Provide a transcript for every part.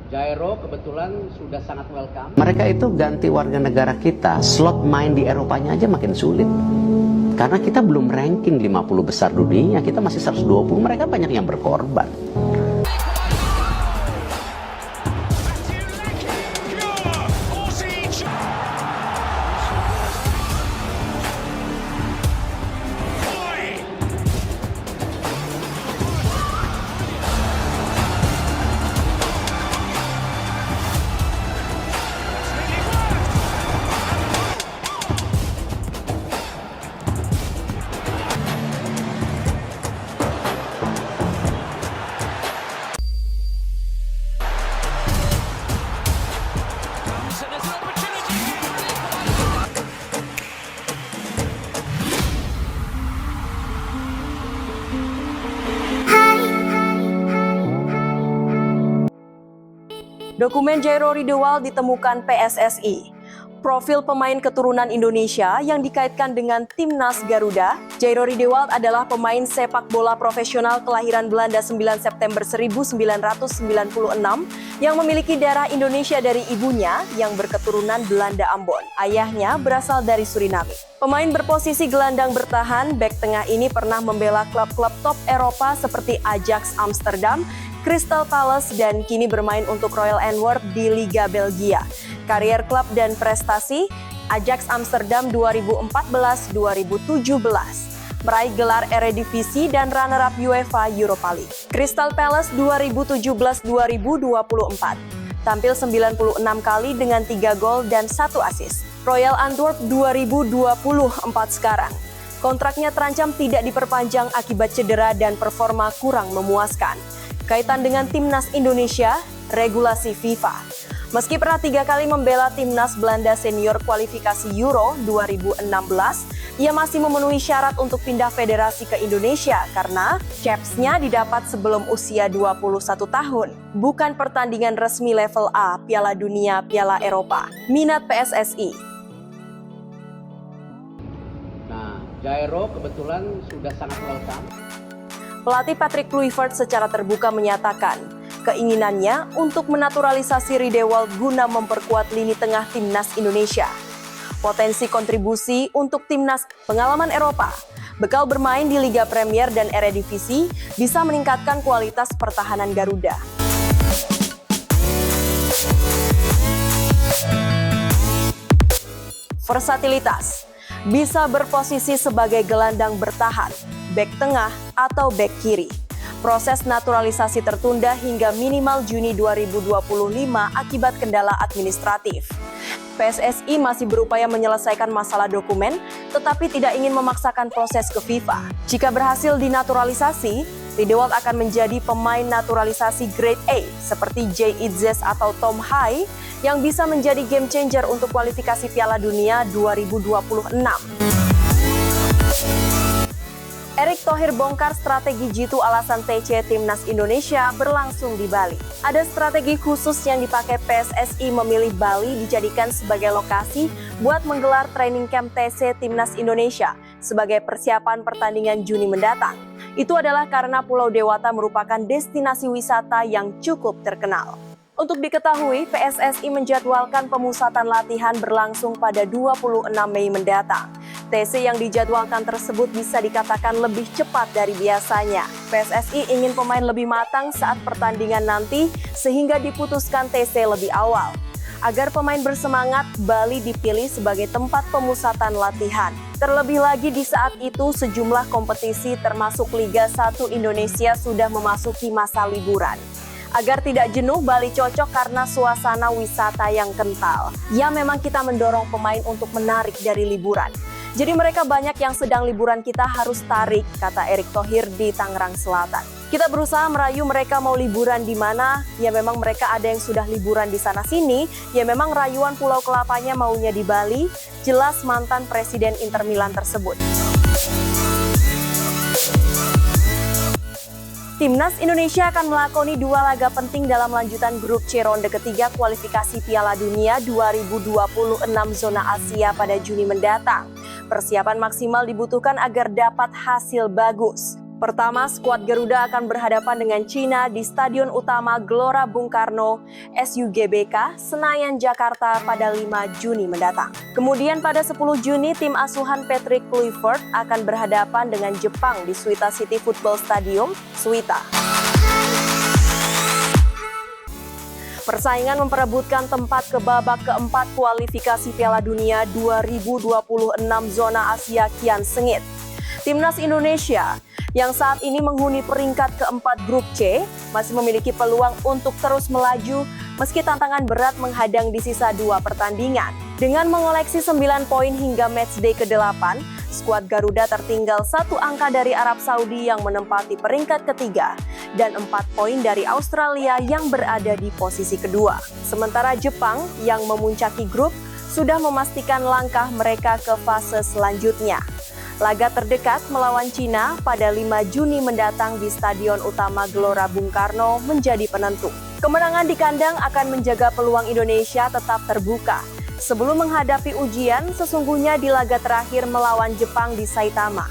Jairo kebetulan sudah sangat welcome. Mereka itu ganti warga negara kita, slot main di Eropanya aja makin sulit. Karena kita belum ranking 50 besar dunia, kita masih 120, mereka banyak yang berkorban. Dokumen Jairo Riedewald ditemukan PSSI. Profil pemain keturunan Indonesia yang dikaitkan dengan Timnas Garuda, Jairo Riedewald adalah pemain sepak bola profesional kelahiran Belanda 9 September 1996 yang memiliki darah Indonesia dari ibunya yang berketurunan Belanda Ambon. Ayahnya berasal dari Suriname. Pemain berposisi gelandang bertahan, bek tengah ini pernah membela klub-klub top Eropa seperti Ajax Amsterdam, Crystal Palace, dan kini bermain untuk Royal Antwerp di Liga Belgia. Karier klub dan prestasi, Ajax Amsterdam 2014-2017, meraih gelar Eredivisie dan runner-up UEFA Europa League. Crystal Palace 2017-2024, tampil 96 kali dengan 3 gol dan 1 assist. Royal Antwerp 2024 sekarang. Kontraknya terancam tidak diperpanjang akibat cedera dan performa kurang memuaskan. Kaitan dengan Timnas Indonesia, regulasi FIFA. Meski pernah 3 kali membela Timnas Belanda senior kualifikasi Euro 2016, ia masih memenuhi syarat untuk pindah federasi ke Indonesia karena caps-nya didapat sebelum usia 21 tahun. Bukan pertandingan resmi level A, Piala Dunia, Piala Eropa. Minat PSSI. Nah, Jairo kebetulan sudah sangat welcome. Pelatih Patrick Kluivert secara terbuka menyatakan keinginannya untuk menaturalisasi Riedewald guna memperkuat lini tengah Timnas Indonesia. Potensi kontribusi untuk Timnas pengalaman Eropa, bekal bermain di Liga Premier dan Eredivisie bisa meningkatkan kualitas pertahanan Garuda. Versatilitas, bisa berposisi sebagai gelandang bertahan, bek tengah, atau bek kiri. Proses naturalisasi tertunda hingga minimal Juni 2025 akibat kendala administratif. PSSI masih berupaya menyelesaikan masalah dokumen, tetapi tidak ingin memaksakan proses ke FIFA. Jika berhasil dinaturalisasi, Riedewald akan menjadi pemain naturalisasi grade A seperti Jay Itzes atau Tom Hai yang bisa menjadi game changer untuk kualifikasi Piala Dunia 2026. Erick Thohir bongkar strategi jitu alasan TC Timnas Indonesia berlangsung di Bali. Ada strategi khusus yang dipakai PSSI memilih Bali dijadikan sebagai lokasi buat menggelar training camp TC Timnas Indonesia sebagai persiapan pertandingan Juni mendatang. Itu adalah karena Pulau Dewata merupakan destinasi wisata yang cukup terkenal. Untuk diketahui, PSSI menjadwalkan pemusatan latihan berlangsung pada 26 Mei mendatang. TC yang dijadwalkan tersebut bisa dikatakan lebih cepat dari biasanya. PSSI ingin pemain lebih matang saat pertandingan nanti sehingga diputuskan TC lebih awal. Agar pemain bersemangat, Bali dipilih sebagai tempat pemusatan latihan. Terlebih lagi di saat itu sejumlah kompetisi termasuk Liga 1 Indonesia sudah memasuki masa liburan. Agar tidak jenuh, Bali cocok karena suasana wisata yang kental. Ya, memang kita mendorong pemain untuk menarik dari liburan. Jadi mereka banyak yang sedang liburan, kita harus tarik, kata Erick Thohir di Tangerang Selatan. Kita berusaha merayu mereka mau liburan di mana, ya memang mereka ada yang sudah liburan di sana-sini, ya memang rayuan Pulau Kelapanya maunya di Bali, jelas mantan Presiden Inter Milan tersebut. Timnas Indonesia akan melakoni 2 laga penting dalam lanjutan grup C ronde ketiga kualifikasi Piala Dunia 2026 zona Asia pada Juni mendatang. Persiapan maksimal dibutuhkan agar dapat hasil bagus. Pertama, skuad Garuda akan berhadapan dengan Cina di Stadion Utama Gelora Bung Karno, SUGBK, Senayan, Jakarta pada 5 Juni mendatang. Kemudian pada 10 Juni, tim asuhan Patrick Kluivert akan berhadapan dengan Jepang di Suita City Football Stadium, Suita. Persaingan memperebutkan tempat ke babak keempat kualifikasi Piala Dunia 2026 zona Asia kian sengit. Timnas Indonesia yang saat ini menghuni peringkat keempat grup C masih memiliki peluang untuk terus melaju meski tantangan berat menghadang di sisa 2 pertandingan. Dengan mengoleksi 9 poin hingga matchday ke-8, skuad Garuda tertinggal 1 angka dari Arab Saudi yang menempati peringkat ketiga dan 4 poin dari Australia yang berada di posisi kedua. Sementara Jepang yang memuncaki grup sudah memastikan langkah mereka ke fase selanjutnya. Laga terdekat melawan Cina pada 5 Juni mendatang di Stadion Utama Gelora Bung Karno menjadi penentu. Kemenangan di kandang akan menjaga peluang Indonesia tetap terbuka. Sebelum menghadapi ujian, sesungguhnya di laga terakhir melawan Jepang di Saitama.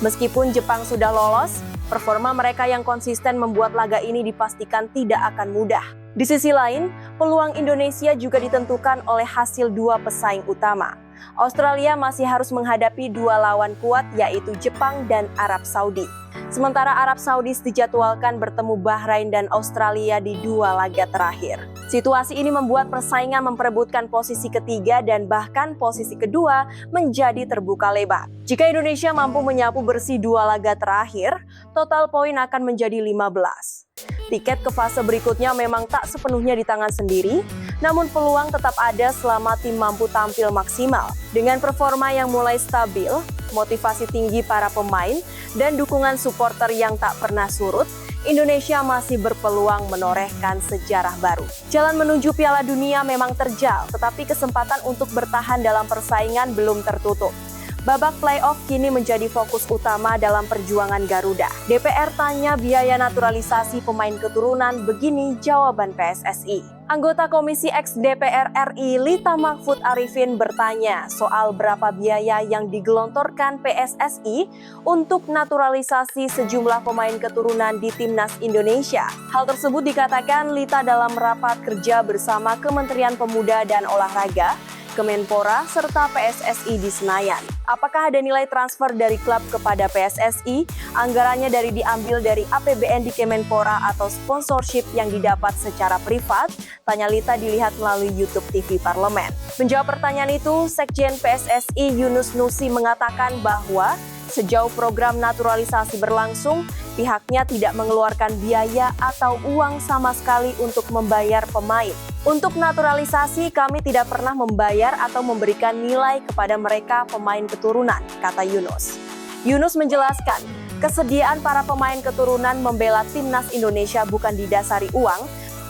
Meskipun Jepang sudah lolos, performa mereka yang konsisten membuat laga ini dipastikan tidak akan mudah. Di sisi lain, peluang Indonesia juga ditentukan oleh hasil 2 pesaing utama. Australia masih harus menghadapi 2 lawan kuat yaitu Jepang dan Arab Saudi. Sementara Arab Saudi dijadwalkan bertemu Bahrain dan Australia di 2 laga terakhir. Situasi ini membuat persaingan memperebutkan posisi ketiga dan bahkan posisi kedua menjadi terbuka lebar. Jika Indonesia mampu menyapu bersih 2 laga terakhir, total poin akan menjadi 15. Tiket ke fase berikutnya memang tak sepenuhnya di tangan sendiri, namun peluang tetap ada selama tim mampu tampil maksimal. Dengan performa yang mulai stabil, motivasi tinggi para pemain, dan dukungan supporter yang tak pernah surut, Indonesia masih berpeluang menorehkan sejarah baru. Jalan menuju Piala Dunia memang terjal, tetapi kesempatan untuk bertahan dalam persaingan belum tertutup. Babak playoff kini menjadi fokus utama dalam perjuangan Garuda. DPR tanya biaya naturalisasi pemain keturunan, begini jawaban PSSI. Anggota Komisi X DPR RI Lita Mahfud Arifin bertanya soal berapa biaya yang digelontorkan PSSI untuk naturalisasi sejumlah pemain keturunan di Timnas Indonesia. Hal tersebut dikatakan Lita dalam rapat kerja bersama Kementerian Pemuda dan Olahraga, Kemenpora, serta PSSI di Senayan. Apakah ada nilai transfer dari klub kepada PSSI? Anggarannya diambil dari APBN di Kemenpora atau sponsorship yang didapat secara privat? Tanya Lita dilihat melalui YouTube TV Parlemen. Menjawab pertanyaan itu, Sekjen PSSI Yunus Nusi mengatakan bahwa sejauh program naturalisasi berlangsung, pihaknya tidak mengeluarkan biaya atau uang sama sekali untuk membayar pemain. Untuk naturalisasi, kami tidak pernah membayar atau memberikan nilai kepada mereka pemain keturunan, kata Yunus. Yunus menjelaskan, kesediaan para pemain keturunan membela Timnas Indonesia bukan didasari uang,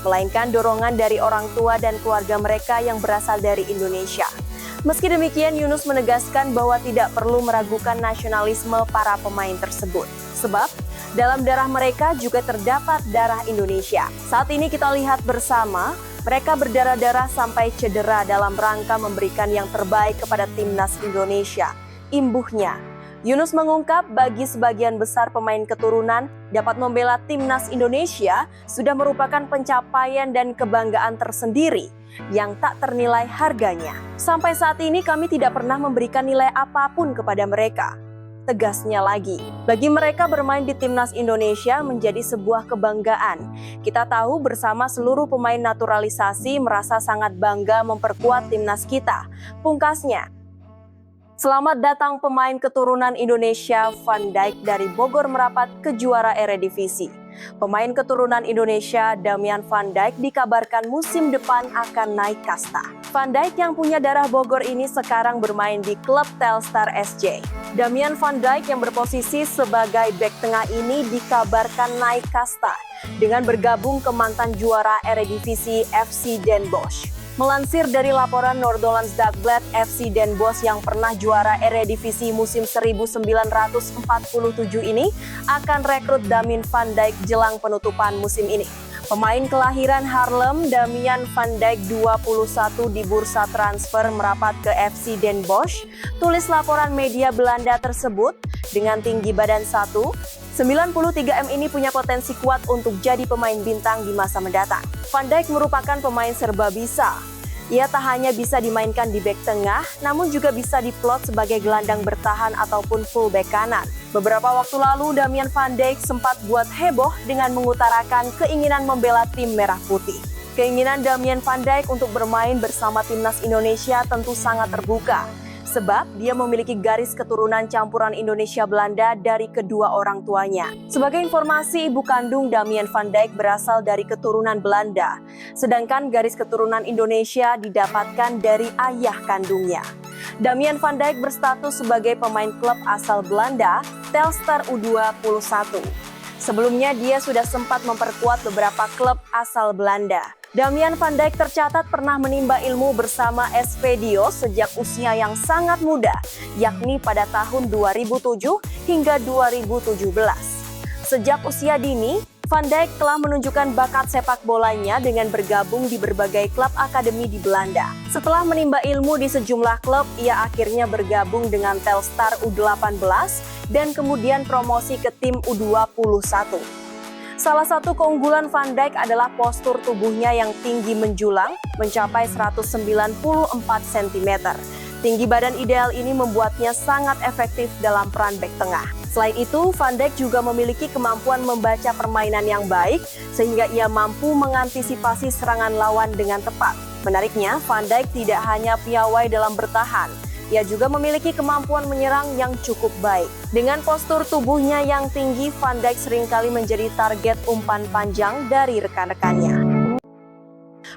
melainkan dorongan dari orang tua dan keluarga mereka yang berasal dari Indonesia. Meski demikian, Yunus menegaskan bahwa tidak perlu meragukan nasionalisme para pemain tersebut. Sebab, dalam darah mereka juga terdapat darah Indonesia. Saat ini kita lihat bersama, mereka berdarah-darah sampai cedera dalam rangka memberikan yang terbaik kepada Timnas Indonesia. Imbuhnya, Yunus mengungkap bagi sebagian besar pemain keturunan dapat membela Timnas Indonesia sudah merupakan pencapaian dan kebanggaan tersendiri yang tak ternilai harganya. Sampai saat ini kami tidak pernah memberikan nilai apapun kepada mereka. Tegasnya lagi, bagi mereka bermain di Timnas Indonesia menjadi sebuah kebanggaan. Kita tahu bersama seluruh pemain naturalisasi merasa sangat bangga memperkuat timnas kita. Pungkasnya, selamat datang pemain keturunan Indonesia Van Dijk dari Bogor merapat ke juara Eredivisie. Pemain keturunan Indonesia Damian Van Dijk dikabarkan musim depan akan naik kasta. Van Dijk yang punya darah Bogor ini sekarang bermain di klub Telstar SC. Damian Van Dijk yang berposisi sebagai bek tengah ini dikabarkan naik kasta dengan bergabung ke mantan juara Eredivisie FC Den Bosch. Melansir dari laporan Noord-Hollands Dagblad, FC Den Bosch yang pernah juara Eredivisie musim 1947 ini akan rekrut Damian Van Dijk jelang penutupan musim ini. Pemain kelahiran Haarlem, Damian Van Dijk 21 di bursa transfer merapat ke FC Den Bosch. Tulis laporan media Belanda tersebut dengan tinggi badan 1, 93M ini punya potensi kuat untuk jadi pemain bintang di masa mendatang. Van Dijk merupakan pemain serba bisa. Ia tak hanya bisa dimainkan di bek tengah, namun juga bisa diplot sebagai gelandang bertahan ataupun fullback kanan. Beberapa waktu lalu, Damian Van Dijk sempat buat heboh dengan mengutarakan keinginan membela tim merah putih. Keinginan Damian Van Dijk untuk bermain bersama timnas Indonesia tentu sangat terbuka. Sebab dia memiliki garis keturunan campuran Indonesia-Belanda dari kedua orang tuanya. Sebagai informasi, ibu kandung Damian Van Dijk berasal dari keturunan Belanda, sedangkan garis keturunan Indonesia didapatkan dari ayah kandungnya. Damian Van Dijk berstatus sebagai pemain klub asal Belanda, Telstar U21. Sebelumnya dia sudah sempat memperkuat beberapa klub asal Belanda. Damian Van Dijk tercatat pernah menimba ilmu bersama SV Dios sejak usia yang sangat muda, yakni pada tahun 2007 hingga 2017. Sejak usia dini, Van Dijk telah menunjukkan bakat sepak bolanya dengan bergabung di berbagai klub akademi di Belanda. Setelah menimba ilmu di sejumlah klub, ia akhirnya bergabung dengan Telstar U18 dan kemudian promosi ke tim U21. Salah satu keunggulan Van Dijk adalah postur tubuhnya yang tinggi menjulang mencapai 194 cm. Tinggi badan ideal ini membuatnya sangat efektif dalam peran bek tengah. Selain itu, Van Dijk juga memiliki kemampuan membaca permainan yang baik sehingga ia mampu mengantisipasi serangan lawan dengan tepat. Menariknya, Van Dijk tidak hanya piawai dalam bertahan, ia juga memiliki kemampuan menyerang yang cukup baik. Dengan postur tubuhnya yang tinggi, Van Dijk seringkali menjadi target umpan panjang dari rekan-rekannya.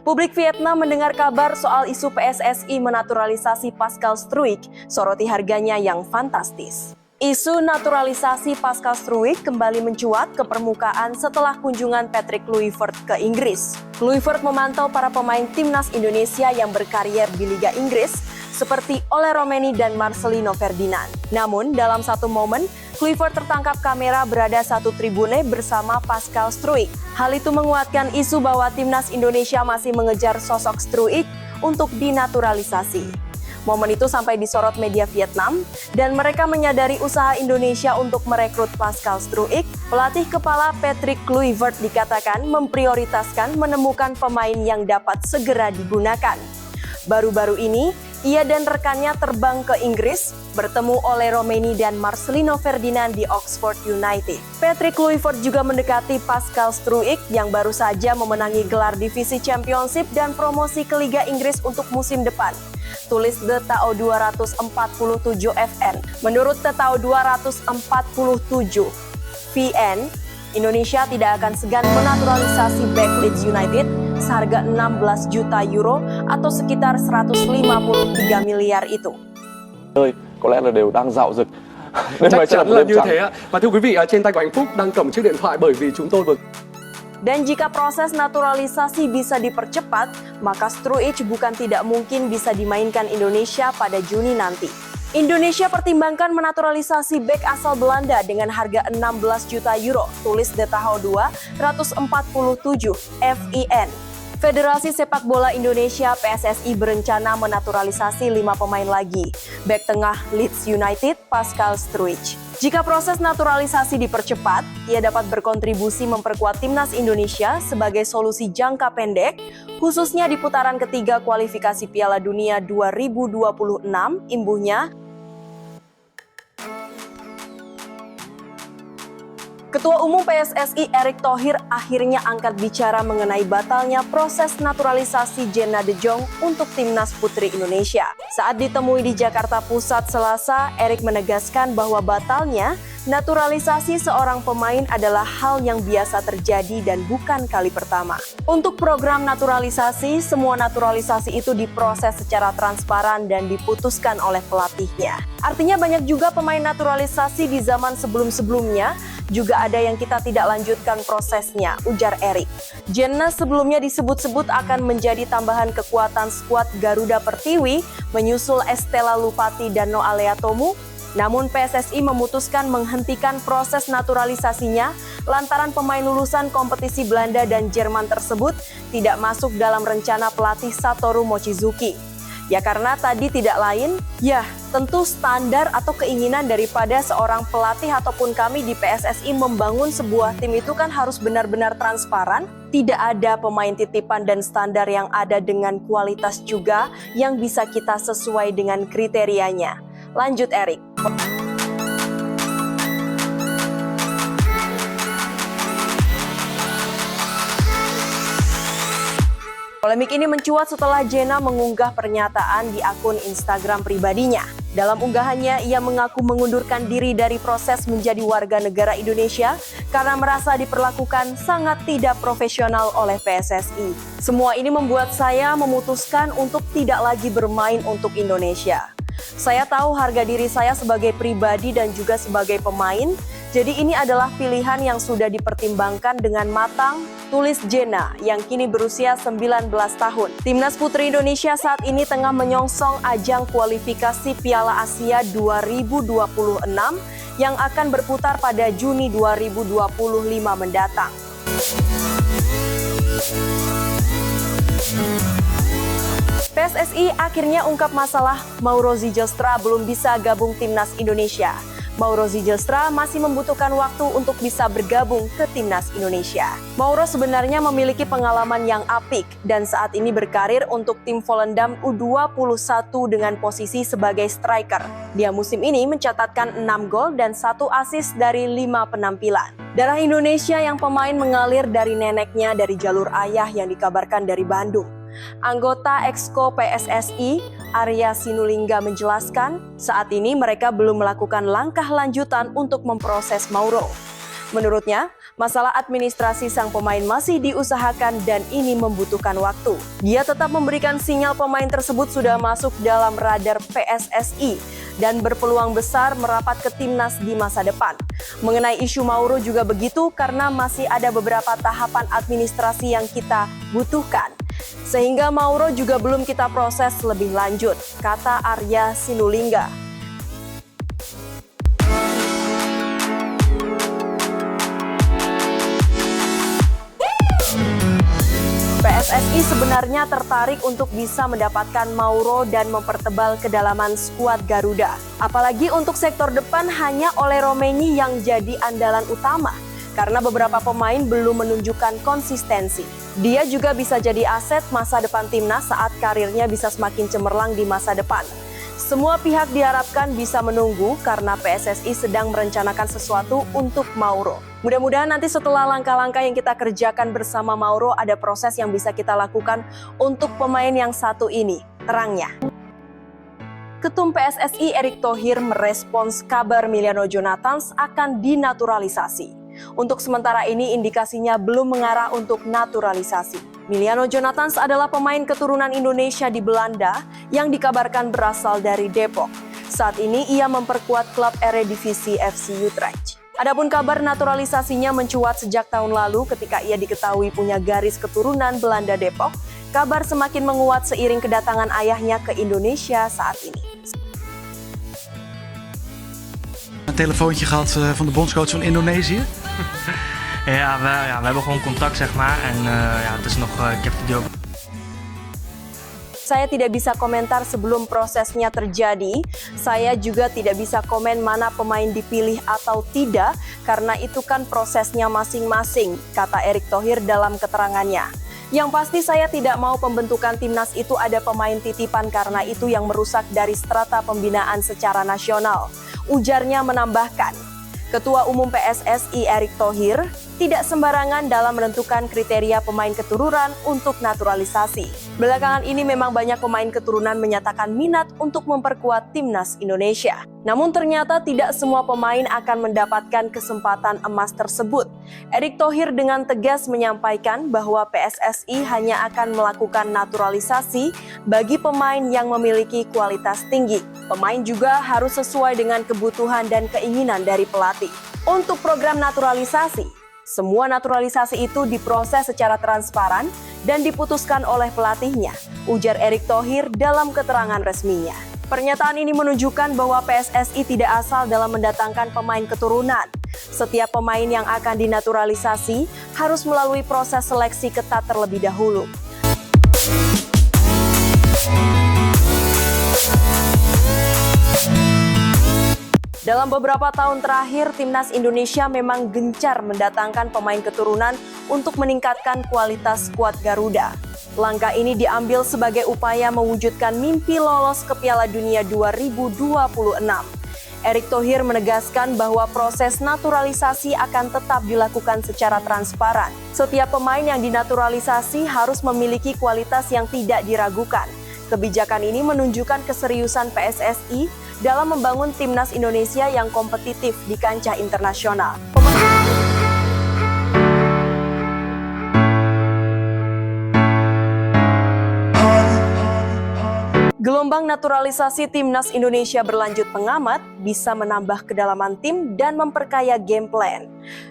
Publik Vietnam mendengar kabar soal isu PSSI menaturalisasi Pascal Struijk, soroti harganya yang fantastis. Isu naturalisasi Pascal Struijk kembali mencuat ke permukaan setelah kunjungan Patrick Kluivert ke Inggris. Kluivert memantau para pemain timnas Indonesia yang berkarier di Liga Inggris, seperti Ole Romeni dan Marcelino Ferdinand. Namun, dalam satu momen, Kluivert tertangkap kamera berada satu tribune bersama Pascal Struijk. Hal itu menguatkan isu bahwa timnas Indonesia masih mengejar sosok Struijk untuk dinaturalisasi. Momen itu sampai disorot media Vietnam, dan mereka menyadari usaha Indonesia untuk merekrut Pascal Struijk. Pelatih kepala Patrick Kluivert dikatakan memprioritaskan menemukan pemain yang dapat segera digunakan. Baru-baru ini, ia dan rekannya terbang ke Inggris, bertemu Ole Romeni dan Marcelino Ferdinand di Oxford United. Patrick Kluivert juga mendekati Pascal Struijk yang baru saja memenangi gelar divisi Championship dan promosi ke Liga Inggris untuk musim depan. Tulis The Tao 247 FN. Menurut The Tao 247 VN, Indonesia tidak akan segan menaturalisasi bek Leeds United seharga 16 juta euro atau sekitar 153 miliar itu. Có lẽ là đều đang dạo dực. Chắc chắn là như thế ạ. Và thưa quý vị, trên tay của Hạnh Phúc đang cầm chiếc điện thoại bởi vì chúng tôi vừa. Dan jika proses naturalisasi bisa dipercepat, maka Struijk bukan tidak mungkin bisa dimainkan Indonesia pada Juni nanti. Indonesia pertimbangkan menaturalisasi bek asal Belanda dengan harga 16 juta euro, tulis The Taho 247 FIN. Federasi Sepak Bola Indonesia PSSI berencana menaturalisasi 5 pemain lagi. Bek tengah Leeds United, Pascal Struijk. Jika proses naturalisasi dipercepat, ia dapat berkontribusi memperkuat timnas Indonesia sebagai solusi jangka pendek, khususnya di putaran ketiga kualifikasi Piala Dunia 2026, imbuhnya. Ketua Umum PSSI Erick Thohir akhirnya angkat bicara mengenai batalnya proses naturalisasi Jenna De Jong untuk timnas putri Indonesia. Saat ditemui di Jakarta Pusat Selasa, Erick menegaskan bahwa batalnya naturalisasi seorang pemain adalah hal yang biasa terjadi dan bukan kali pertama. Untuk program naturalisasi, semua naturalisasi itu diproses secara transparan dan diputuskan oleh pelatihnya. Artinya banyak juga pemain naturalisasi di zaman sebelum-sebelumnya, juga ada yang kita tidak lanjutkan prosesnya, ujar Erick. Jenna sebelumnya disebut-sebut akan menjadi tambahan kekuatan skuad Garuda Pertiwi, menyusul Estela Lupati dan Noalea Tomu. Namun PSSI memutuskan menghentikan proses naturalisasinya lantaran pemain lulusan kompetisi Belanda dan Jerman tersebut tidak masuk dalam rencana pelatih Satoru Mochizuki. Ya karena tadi tidak lain, ya tentu standar atau keinginan daripada seorang pelatih ataupun kami di PSSI membangun sebuah tim itu kan harus benar-benar transparan, tidak ada pemain titipan dan standar yang ada dengan kualitas juga yang bisa kita sesuai dengan kriterianya. Lanjut Erik. Polemik ini mencuat setelah Jenna mengunggah pernyataan di akun Instagram pribadinya. Dalam unggahannya, ia mengaku mengundurkan diri dari proses menjadi warga negara Indonesia karena merasa diperlakukan sangat tidak profesional oleh PSSI. Semua ini membuat saya memutuskan untuk tidak lagi bermain untuk Indonesia. Saya tahu harga diri saya sebagai pribadi dan juga sebagai pemain, jadi ini adalah pilihan yang sudah dipertimbangkan dengan matang, tulis Jenna yang kini berusia 19 tahun. Timnas Putri Indonesia saat ini tengah menyongsong ajang kualifikasi Piala Asia 2026 yang akan berputar pada Juni 2025 mendatang. PSSI akhirnya ungkap masalah Mauro Zijlstra belum bisa gabung Timnas Indonesia. Mauro Zijlstra masih membutuhkan waktu untuk bisa bergabung ke Timnas Indonesia. Mauro sebenarnya memiliki pengalaman yang apik dan saat ini berkarir untuk tim Volendam U21 dengan posisi sebagai striker. Dia musim ini mencatatkan 6 gol dan 1 assist dari 5 penampilan. Darah Indonesia yang pemain mengalir dari neneknya dari jalur ayah yang dikabarkan dari Bandung. Anggota Exco PSSI, Arya Sinulinga menjelaskan, saat ini mereka belum melakukan langkah lanjutan untuk memproses Mauro. Menurutnya, masalah administrasi sang pemain masih diusahakan dan ini membutuhkan waktu. Dia tetap memberikan sinyal pemain tersebut sudah masuk dalam radar PSSI dan berpeluang besar merapat ke timnas di masa depan. Mengenai isu Mauro juga begitu karena masih ada beberapa tahapan administrasi yang kita butuhkan. Sehingga Mauro juga belum kita proses lebih lanjut, kata Arya Sinulinga. PSSI sebenarnya tertarik untuk bisa mendapatkan Mauro dan mempertebal kedalaman skuad Garuda. Apalagi untuk sektor depan hanya oleh Romeni yang jadi andalan utama. Karena beberapa pemain belum menunjukkan konsistensi. Dia juga bisa jadi aset masa depan timnas saat karirnya bisa semakin cemerlang di masa depan. Semua pihak diharapkan bisa menunggu karena PSSI sedang merencanakan sesuatu untuk Mauro. Mudah-mudahan nanti setelah langkah-langkah yang kita kerjakan bersama Mauro ada proses yang bisa kita lakukan untuk pemain yang satu ini, terangnya. Ketum PSSI Erick Thohir merespons kabar Emiliano Jonathans akan dinaturalisasi. Untuk sementara ini indikasinya belum mengarah untuk naturalisasi. Emiliano Jonathans adalah pemain keturunan Indonesia di Belanda yang dikabarkan berasal dari Depok. Saat ini ia memperkuat klub Eredivisie FC Utrecht. Adapun kabar naturalisasinya mencuat sejak tahun lalu ketika ia diketahui punya garis keturunan Belanda Depok. Kabar semakin menguat seiring kedatangan ayahnya ke Indonesia saat ini. Een telefoontje gehad van de bondscoach van Indonesië. Ja, we hebben gewoon contact, zeg maar. En het is nog, ik heb die ook. Saya tidak bisa komentar sebelum prosesnya terjadi. Saya juga tidak bisa komen mana pemain dipilih atau tidak, karena itu kan prosesnya masing-masing, kata Erick Thohir dalam keterangannya. Yang pasti saya tidak mau pembentukan timnas itu ada pemain titipan karena itu yang merusak dari strata pembinaan secara nasional. Ujarnya menambahkan, Ketua Umum PSSI Erick Thohir tidak sembarangan dalam menentukan kriteria pemain keturunan untuk naturalisasi. Belakangan ini memang banyak pemain keturunan menyatakan minat untuk memperkuat timnas Indonesia. Namun ternyata tidak semua pemain akan mendapatkan kesempatan emas tersebut. Erick Thohir dengan tegas menyampaikan bahwa PSSI hanya akan melakukan naturalisasi bagi pemain yang memiliki kualitas tinggi. Pemain juga harus sesuai dengan kebutuhan dan keinginan dari pelatih. Untuk program naturalisasi, semua naturalisasi itu diproses secara transparan dan diputuskan oleh pelatihnya, ujar Erick Thohir dalam keterangan resminya. Pernyataan ini menunjukkan bahwa PSSI tidak asal dalam mendatangkan pemain keturunan. Setiap pemain yang akan dinaturalisasi harus melalui proses seleksi ketat terlebih dahulu. Dalam beberapa tahun terakhir, Timnas Indonesia memang gencar mendatangkan pemain keturunan untuk meningkatkan kualitas skuad Garuda. Langkah ini diambil sebagai upaya mewujudkan mimpi lolos ke Piala Dunia 2026. Erick Thohir menegaskan bahwa proses naturalisasi akan tetap dilakukan secara transparan. Setiap pemain yang dinaturalisasi harus memiliki kualitas yang tidak diragukan. Kebijakan ini menunjukkan keseriusan PSSI dalam membangun timnas Indonesia yang kompetitif di kancah internasional. Gelombang naturalisasi timnas Indonesia berlanjut pengamat bisa menambah kedalaman tim dan memperkaya game plan.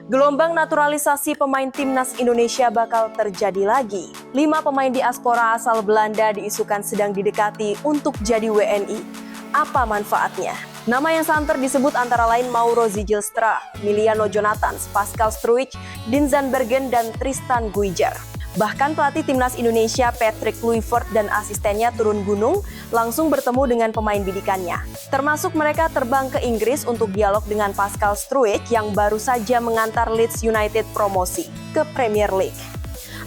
Gelombang naturalisasi pemain timnas Indonesia bakal terjadi lagi. 5 pemain diaspora asal Belanda diisukan sedang didekati untuk jadi WNI. Apa manfaatnya? Nama yang santer disebut antara lain Mauro Zieljelstra, Miliano Jonathans, Pascal Struijk, Dinzan Bergen, dan Tristan Guijar. Bahkan pelatih timnas Indonesia Patrick Kluivert dan asistennya turun gunung langsung bertemu dengan pemain bidikannya. Termasuk mereka terbang ke Inggris untuk dialog dengan Pascal Struijk yang baru saja mengantar Leeds United promosi ke Premier League.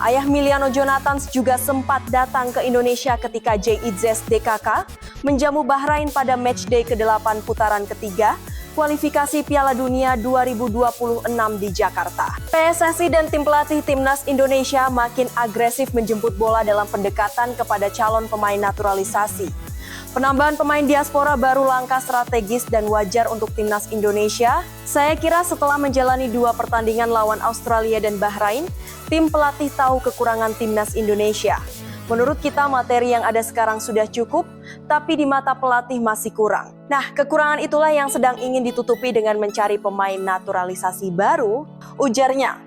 Ayah Miliano Jonathans juga sempat datang ke Indonesia ketika JIZS DKK menjamu Bahrain pada matchday ke-8 putaran ketiga kualifikasi Piala Dunia 2026 di Jakarta. PSSI dan tim pelatih timnas Indonesia makin agresif menjemput bola dalam pendekatan kepada calon pemain naturalisasi. Penambahan pemain diaspora baru langkah strategis dan wajar untuk timnas Indonesia. Saya kira setelah menjalani 2 pertandingan lawan Australia dan Bahrain, tim pelatih tahu kekurangan timnas Indonesia. Menurut kita materi yang ada sekarang sudah cukup, tapi di mata pelatih masih kurang. Nah, kekurangan itulah yang sedang ingin ditutupi dengan mencari pemain naturalisasi baru, ujarnya.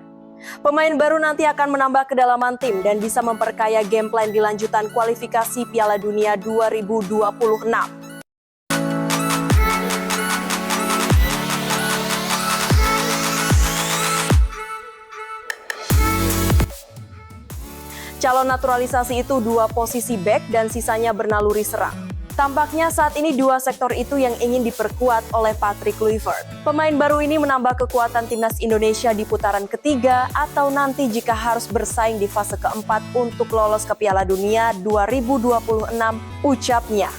Pemain baru nanti akan menambah kedalaman tim dan bisa memperkaya game plan di lanjutan kualifikasi Piala Dunia 2026. Calon naturalisasi itu 2 posisi bek dan sisanya bernaluri serang. Tampaknya saat ini 2 sektor itu yang ingin diperkuat oleh Patrick Kluivert. Pemain baru ini menambah kekuatan timnas Indonesia di putaran ketiga atau nanti jika harus bersaing di fase keempat untuk lolos ke Piala Dunia 2026, ucapnya.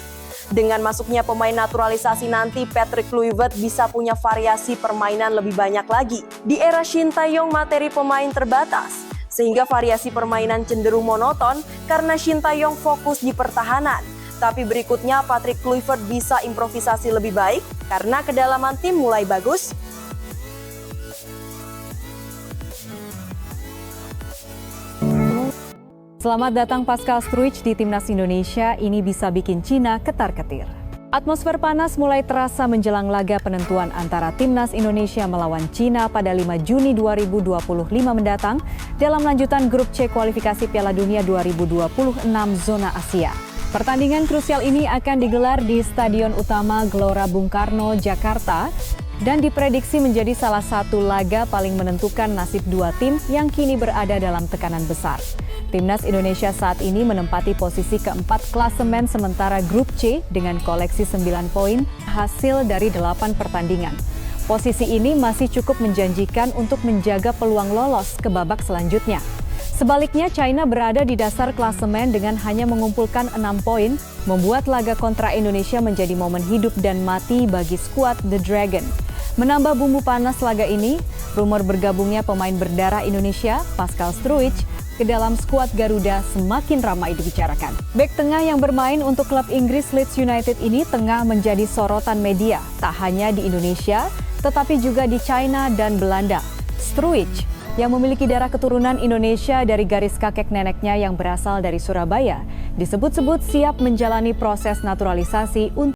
Dengan masuknya pemain naturalisasi nanti, Patrick Kluivert bisa punya variasi permainan lebih banyak lagi. Di era Shin Tae-yong materi pemain terbatas, sehingga variasi permainan cenderung monoton karena Shin Tae-yong fokus di pertahanan. Tapi berikutnya Patrick Kluivert bisa improvisasi lebih baik karena kedalaman tim mulai bagus. Selamat datang Pascal Struijk di Timnas Indonesia, ini bisa bikin Cina ketar-ketir. Atmosfer panas mulai terasa menjelang laga penentuan antara Timnas Indonesia melawan Cina pada 5 Juni 2025 mendatang dalam lanjutan grup C kualifikasi Piala Dunia 2026 zona Asia. Pertandingan krusial ini akan digelar di Stadion Utama Gelora Bung Karno, Jakarta, dan diprediksi menjadi salah satu laga paling menentukan nasib 2 tim yang kini berada dalam tekanan besar. Timnas Indonesia saat ini menempati posisi keempat klasemen sementara grup C dengan koleksi 9 poin hasil dari 8 pertandingan. Posisi ini masih cukup menjanjikan untuk menjaga peluang lolos ke babak selanjutnya. Sebaliknya, China berada di dasar klasemen dengan hanya mengumpulkan 6 poin, membuat laga kontra Indonesia menjadi momen hidup dan mati bagi skuad The Dragon. Menambah bumbu panas laga ini, rumor bergabungnya pemain berdarah Indonesia, Pascal Struijk, ke dalam skuad Garuda semakin ramai dibicarakan. Bek tengah yang bermain untuk klub Inggris Leeds United ini tengah menjadi sorotan media, tak hanya di Indonesia, tetapi juga di China dan Belanda. Struijk, yang memiliki darah keturunan Indonesia dari garis kakek neneknya yang berasal dari Surabaya, disebut-sebut siap menjalani proses naturalisasi untuk